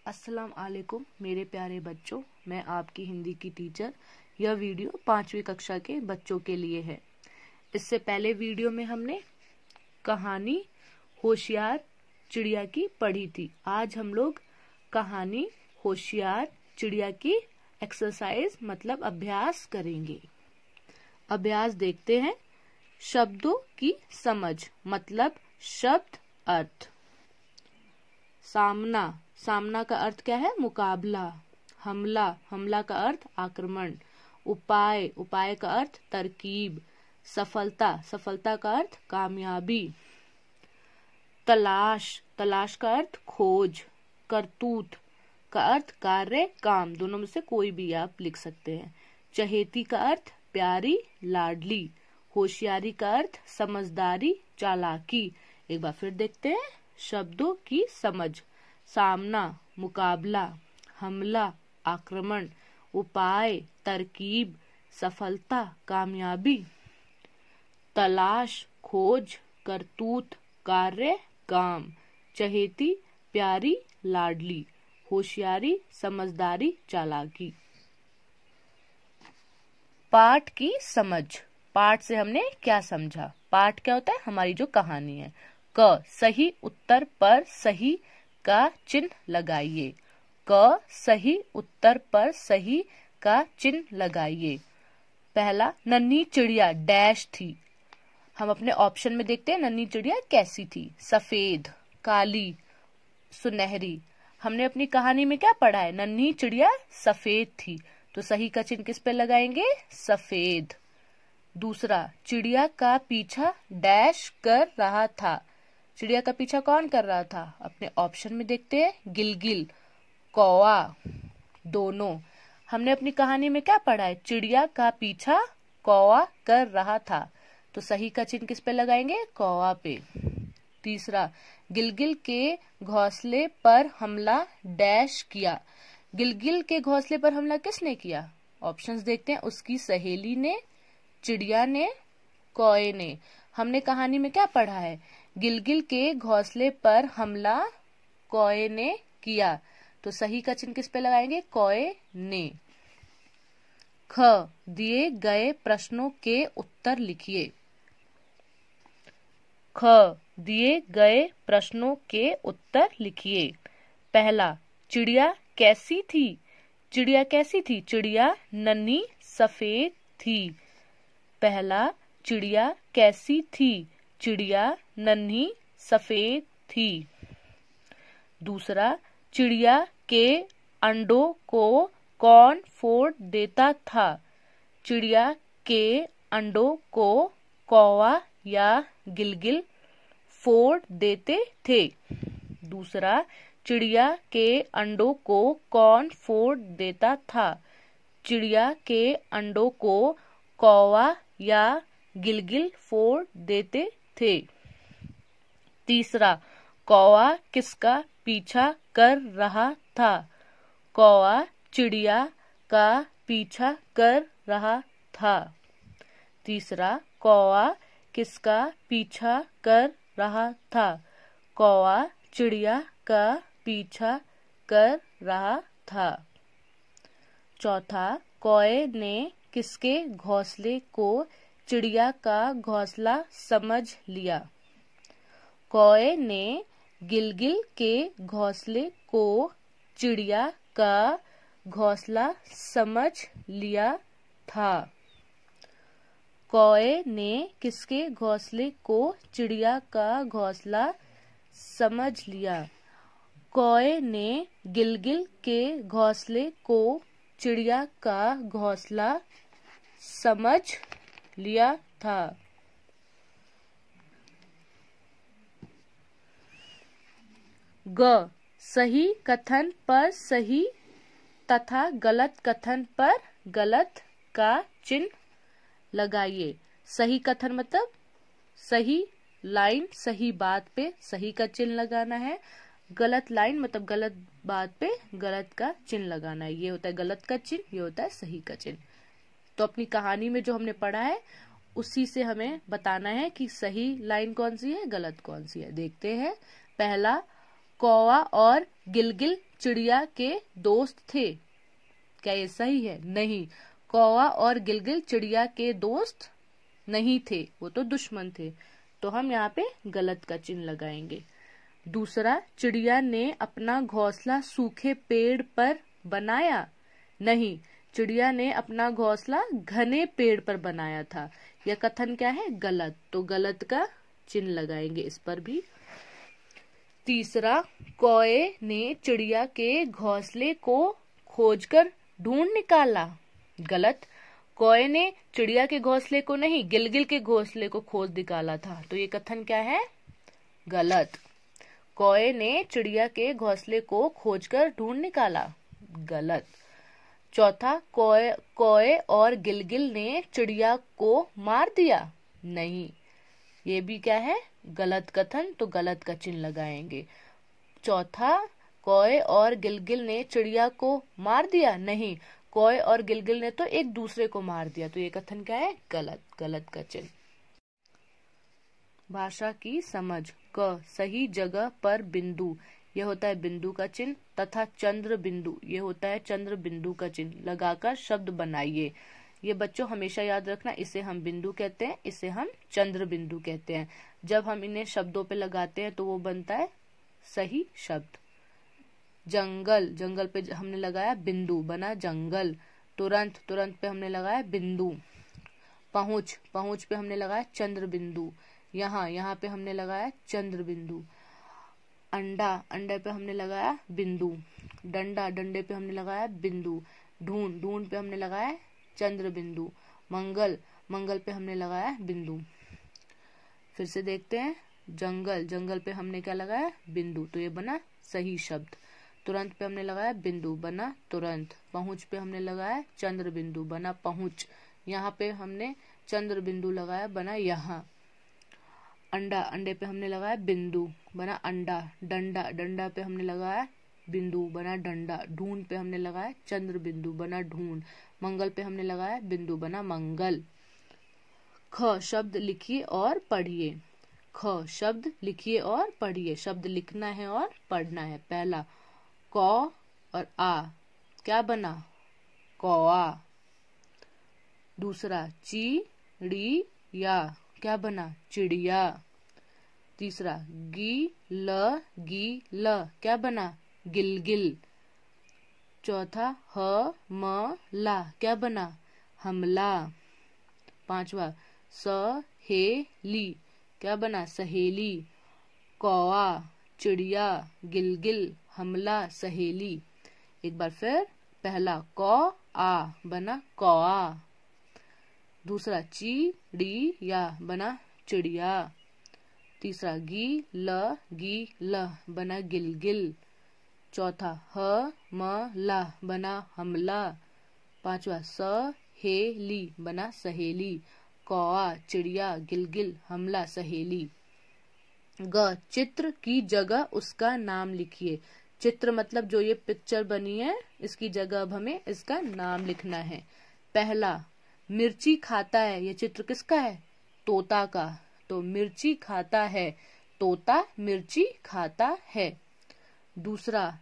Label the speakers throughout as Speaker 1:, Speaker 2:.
Speaker 1: अस्सलाम वालेकुम मेरे प्यारे बच्चों, मैं आपकी हिंदी की टीचर। यह वीडियो 5वीं कक्षा के बच्चों के लिए है। इससे पहले वीडियो में हमने कहानी होशियार चिड़िया की पढ़ी थी। आज हम लोग कहानी होशियार चिड़िया की एक्सरसाइज मतलब अभ्यास करेंगे। अभ्यास देखते हैं। शब्दों की समझ मतलब शब्द अर्थ। सामना, सामना का अर्थ क्या है? मुकाबला। हमला, हमला का अर्थ आक्रमण। उपाय, उपाय का अर्थ तरकीब। सफलता, सफलता का अर्थ कामयाबी। तलाश, तलाश का अर्थ खोज। करतूत का अर्थ कार्य काम, दोनों में से कोई भी आप लिख सकते हैं। चहेती का अर्थ प्यारी लाडली। होशियारी का अर्थ समझदारी चालाकी। एक बार फिर देखते हैं। शब्दों की समझ। सामना मुकाबला, हमला आक्रमण, उपाय तरकीब, सफलता कामयाबी, तलाश खोज, करतूत कार्य काम, चहेती प्यारी लाडली, होशियारी समझदारी चालाकी। पाठ की समझ। पाठ से हमने क्या समझा? पाठ क्या होता है? हमारी जो कहानी है। क, सही उत्तर पर सही का चिन्ह लगाइए। क, सही उत्तर पर सही का चिन्ह लगाइए। पहला, नन्ही चिड़िया डैश थी। हम अपने ऑप्शन में देखते हैं नन्ही चिड़िया कैसी थी। सफेद, काली, सुनहरी। हमने अपनी कहानी में क्या पढ़ा है? नन्ही चिड़िया सफेद थी, तो सही का चिन्ह किस पे लगाएंगे? सफेद। दूसरा, चिड़िया का पीछा डैश कर रहा था। चिड़िया का पीछा कौन कर रहा था? अपने ऑप्शन में देखते हैं। गिलगिल, कौवा, दोनों। हमने अपनी कहानी में क्या पढ़ा है? चिड़िया का पीछा कौवा कर रहा था, तो सही का चिन्ह किस पे लगाएंगे? कौवा पे। तीसरा, गिलगिल के घोंसले पर हमला डैश किया। गिलगिल के घोंसले पर हमला किसने किया? ऑप्शंस देखते हैं। उसकी सहेली ने, चिड़िया ने, कौए ने। हमने कहानी में क्या पढ़ा है? गिलगिल के घोंसले पर हमला कौए ने किया, तो सही का चिन्ह किस पे लगाएंगे? कौए ने। ख, दिए गए प्रश्नों के उत्तर लिखिए। ख, दिए गए प्रश्नों के उत्तर लिखिए। पहला, चिड़िया कैसी थी? चिड़िया कैसी थी? चिड़िया नन्ही सफेद थी। पहला, चिड़िया कैसी थी? चिड़िया नन्ही सफेद थी। दूसरा, चिड़िया के अंडों को कौन फोड़ देता था? चिड़िया के अंडों को कौवा या गिलगिल फोड़ देते थे। दूसरा, चिड़िया के अंडों को कौन फोड़ देता था? चिड़िया के अंडों को कौवा या गिलगिल फोड़ देते थे। तीसरा, कौवा किसका पीछा कर रहा था? कौवा चिड़िया का पीछा कर रहा था। तीसरा, कौवा किसका पीछा कर रहा था? कौवा चिड़िया का पीछा कर रहा था। चौथा, कौए ने किसके घोंसले को चिड़िया का घोंसला समझ लिया? कौए ने गिलगिल के घोंसले को चिड़िया का घोंसला समझ लिया था। कौए ने किसके घोंसले को चिड़िया का घोंसला समझ लिया? कौए ने गिलगिल के घोंसले को चिड़िया का घोंसला समझ लिया था। ग, सही कथन पर सही तथा गलत कथन पर गलत का चिन्ह लगाइए। सही कथन मतलब सही लाइन, सही बात पे सही का चिन्ह लगाना है। गलत लाइन मतलब गलत बात पे गलत का चिन्ह लगाना है। ये होता है गलत का चिन्ह, ये होता है सही का चिन्ह। तो अपनी कहानी में जो हमने पढ़ा है उसी से हमें बताना है कि सही लाइन कौन सी है, गलत कौन सी है। देखते हैं। पहला, कौवा और गिलगिल चिड़िया के दोस्त थे। क्या ये सही है? नहीं। कौवा और गिलगिल चिड़िया के दोस्त नहीं थे, वो तो दुश्मन थे, तो हम यहाँ पे गलत का चिन्ह लगाएंगे। दूसरा, चिड़िया ने अपना घोंसला सूखे पेड़ पर बनाया। नहीं, चिड़िया ने अपना घोंसला घने पेड़ पर बनाया था। यह कथन क्या है? गलत, तो गलत का चिन्ह लगाएंगे इस पर भी। तीसरा, कौए ने चिड़िया के घोंसले को खोजकर ढूंढ निकाला। गलत। कौए ने चिड़िया के घोंसले को नहीं, गिलगिल के घोंसले को खोज निकाला था, तो ये कथन क्या है? गलत। कौए ने चिड़िया के घोंसले को खोजकर ढूंढ निकाला। गलत। चौथा, कौए और गिलगिल ने चिड़िया को मार दिया। नहीं, ये भी क्या है? गलत कथन, तो गलत का चिन्ह लगाएंगे। चौथा, कौए और गिलगिल ने चिड़िया को मार दिया। नहीं, कौए और गिलगिल ने तो एक दूसरे को मार दिया, तो ये कथन क्या है? गलत, गलत का चिन्ह। भाषा की समझ। क, सही जगह पर बिंदु, यह होता है बिंदु का चिन्ह, तथा चंद्र बिंदु, ये होता है चंद्र बिंदु का चिन्ह लगाकर शब्द बनाइए। ये बच्चों हमेशा याद रखना, इसे हम बिंदु कहते हैं, इसे हम चंद्र बिंदु कहते हैं। जब हम इन्हें शब्दों पे लगाते हैं तो वो बनता है सही शब्द। जंगल, जंगल पे हमने लगाया बिंदु, बना जंगल। तुरंत, तुरंत पे हमने लगाया बिंदु। पहुंच, पहुंच पे हमने लगाया चंद्र बिंदु। यहाँ, यहाँ पे हमने लगाया चंद्र बिंदु। अंडा, अंडे पे हमने लगाया बिंदु। डंडा, डंडे पे हमने लगाया बिंदु। ढूंढ, ढूंढ पे हमने लगाया चंद्र बिंदु। मंगल, मंगल पे हमने लगाया बिंदु। फिर से देखते हैं, जंगल, जंगल पे हमने क्या लगाया? बिंदु, तो ये बना सही शब्द। तुरंत पे हमने लगाया बिंदु, बना तुरंत। पहुंच पे हमने लगाया चंद्र बिंदु, बना पहुंच। यहाँ पे हमने चंद्र बिंदु लगाया, बना यहाँ। अंडा, अंडे पे हमने लगाया बिंदु, बना अंडा। डंडा, डंडा पे हमने लगाया बिंदु, बना डंडा। ढूंढ पे हमने लगाया चंद्र बिंदु, बना ढूंढ। मंगल पे हमने लगाया बिंदु, बना मंगल। ख, शब्द लिखिए और पढ़िए। ख, शब्द लिखिए और पढ़िए। शब्द लिखना है और पढ़ना है। पहला, कौ और आ, क्या बना? कौआ। दूसरा, चिड़िया, क्या बना? चिड़िया। तीसरा, गिल, क्या बना? गिलगिल। चौथा, हमला, क्या बना? हमला। पांचवा, सहेली, क्या बना? सहेली। कौआ, चिड़िया, गिलगिल, हमला, सहेली। एक बार फिर, पहला कौआ बना कौआ। दूसरा, चिड़िया बना चिड़िया। तीसरा, गिल बना गिलगिल। चौथा, हमला बना हमला। पांचवा, सहेली बना सहेली। कौआ, चिड़िया, गिलगिल, हमला, सहेली। ग, चित्र की जगह उसका नाम लिखिए। चित्र मतलब जो ये पिक्चर बनी है, इसकी जगह अब हमें इसका नाम लिखना है। पहला, मिर्ची खाता है, ये चित्र किसका है? तोता का, तो मिर्ची खाता है, तोता मिर्ची खाता है। दूसरा,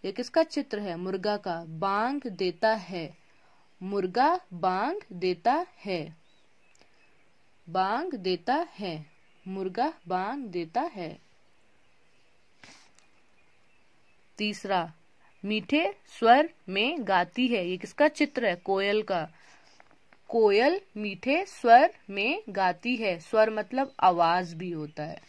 Speaker 1: ये किसका चित्र है? मुर्गा का, बांग देता है, मुर्गा बांग देता है, बांग देता है, मुर्गा बांग देता है। तीसरा, मीठे स्वर में गाती है, ये किसका चित्र है? कोयल का, कोयल मीठे स्वर में गाती है। स्वर मतलब आवाज भी होता है।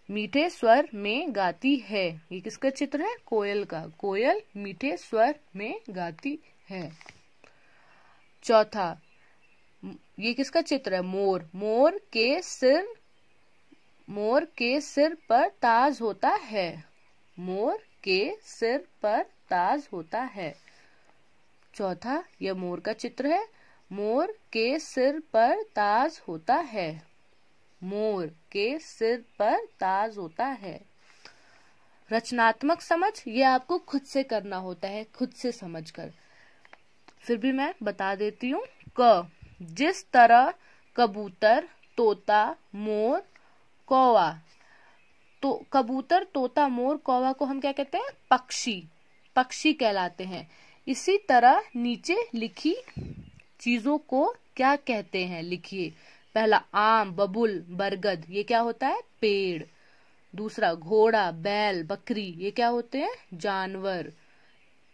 Speaker 1: मीठे स्वर में गाती है, ये किसका चित्र है? कोयल का, कोयल मीठे स्वर में गाती है। चौथा, ये किसका चित्र है? मोर, मोर के सिर पर ताज होता है, मोर के सिर पर ताज होता है। चौथा, यह मोर का चित्र है, मोर के सिर पर ताज होता है, मोर के सिर पर ताज होता है। रचनात्मक समझ, ये आपको खुद से करना होता है, खुद से समझकर। फिर भी मैं बता देती हूँ। क, जिस तरह कबूतर, तोता, मोर, कौवा, तो कबूतर, तोता, मोर, कौवा को हम क्या कहते हैं? पक्षी, पक्षी कहलाते हैं। इसी तरह नीचे लिखी चीजों को क्या कहते हैं लिखिए। पहला आम, बबुल, बरगद, ये क्या होता है? पेड़। दूसरा घोड़ा, बैल, बकरी, ये क्या होते हैं? जानवर।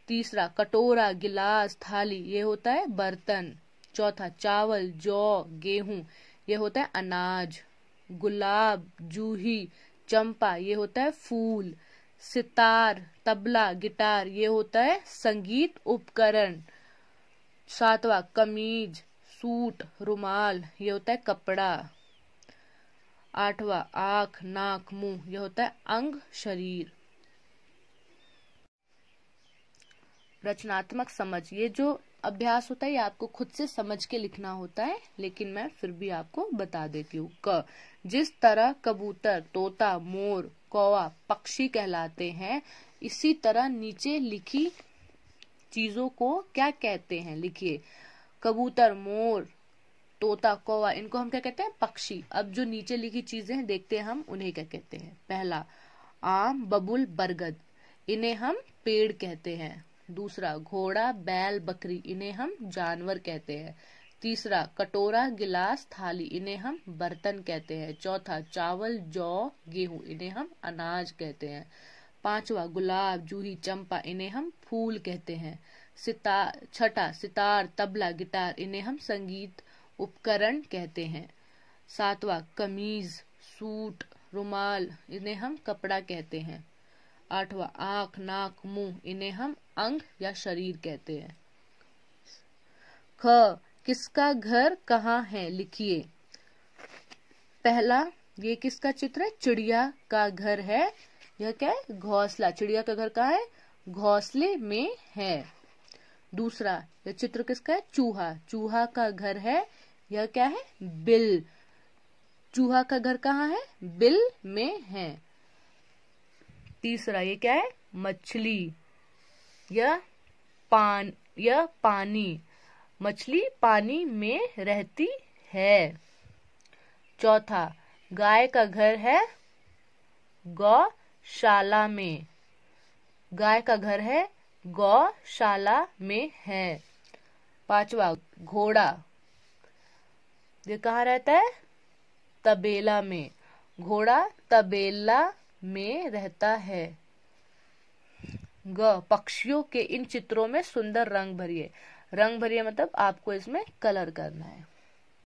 Speaker 1: तीसरा कटोरा, गिलास, थाली, ये होता है बर्तन। चौथा चावल, जौ, गेहूं, ये होता है अनाज। गुलाब, जूही, चंपा, ये होता है फूल। सितार, तबला, गिटार, ये होता है संगीत उपकरण। सातवां कमीज, सूट, रुमाल, ये होता है कपड़ा। आठवां आंख, नाक, मुंह, ये होता है अंग शरीर। रचनात्मक समझ, ये जो अभ्यास होता है ये आपको खुद से समझ के लिखना होता है, लेकिन मैं फिर भी आपको बता देती हूँ। क, जिस तरह कबूतर, तोता, मोर, कौवा पक्षी कहलाते हैं, इसी तरह नीचे लिखी चीजों को क्या कहते हैं लिखिए। कबूतर, मोर, तोता, कौवा, इनको हम क्या कहते हैं? पक्षी। अब जो नीचे लिखी चीजें हैं देखते हैं हम उन्हें क्या कहते हैं। पहला आम, बबुल, बरगद, इन्हें हम पेड़ कहते हैं। दूसरा घोड़ा, बैल, बकरी, इन्हें हम जानवर कहते हैं। तीसरा कटोरा, गिलास, थाली, इन्हें हम बर्तन कहते हैं। चौथा चावल, जौ, गेहूं, इन्हें हम अनाज कहते हैं। पांचवा गुलाब, जूही, चंपा, इन्हें हम फूल कहते हैं। छठा सितार, तबला, गिटार, इन्हें हम संगीत उपकरण कहते हैं। सातवां कमीज, सूट, रुमाल, इन्हें हम कपड़ा कहते हैं। आठवां आंख, नाक, मुंह, इन्हें हम अंग या शरीर कहते हैं। ख, किसका घर कहाँ है लिखिए। पहला, ये किसका चित्र है? चिड़िया का घर है। यह क्या है? घोंसला। चिड़िया का घर कहाँ है? घोंसले में है। दूसरा, यह चित्र किसका है? चूहा। चूहा का घर है। यह क्या है? बिल। चूहा का घर कहाँ है? बिल में है। तीसरा, ये क्या है? मछली। यह पानी। मछली पानी में रहती है। चौथा, गाय का घर है गौशाला में। गाय का घर है गौशाला में है। पांचवा घोड़ा, ये कहाँ रहता है? तबेला में। घोड़ा तबेला में रहता है। ग, पक्षियों के इन चित्रों में सुंदर रंग भरिए। रंग भरिए मतलब आपको इसमें कलर करना है।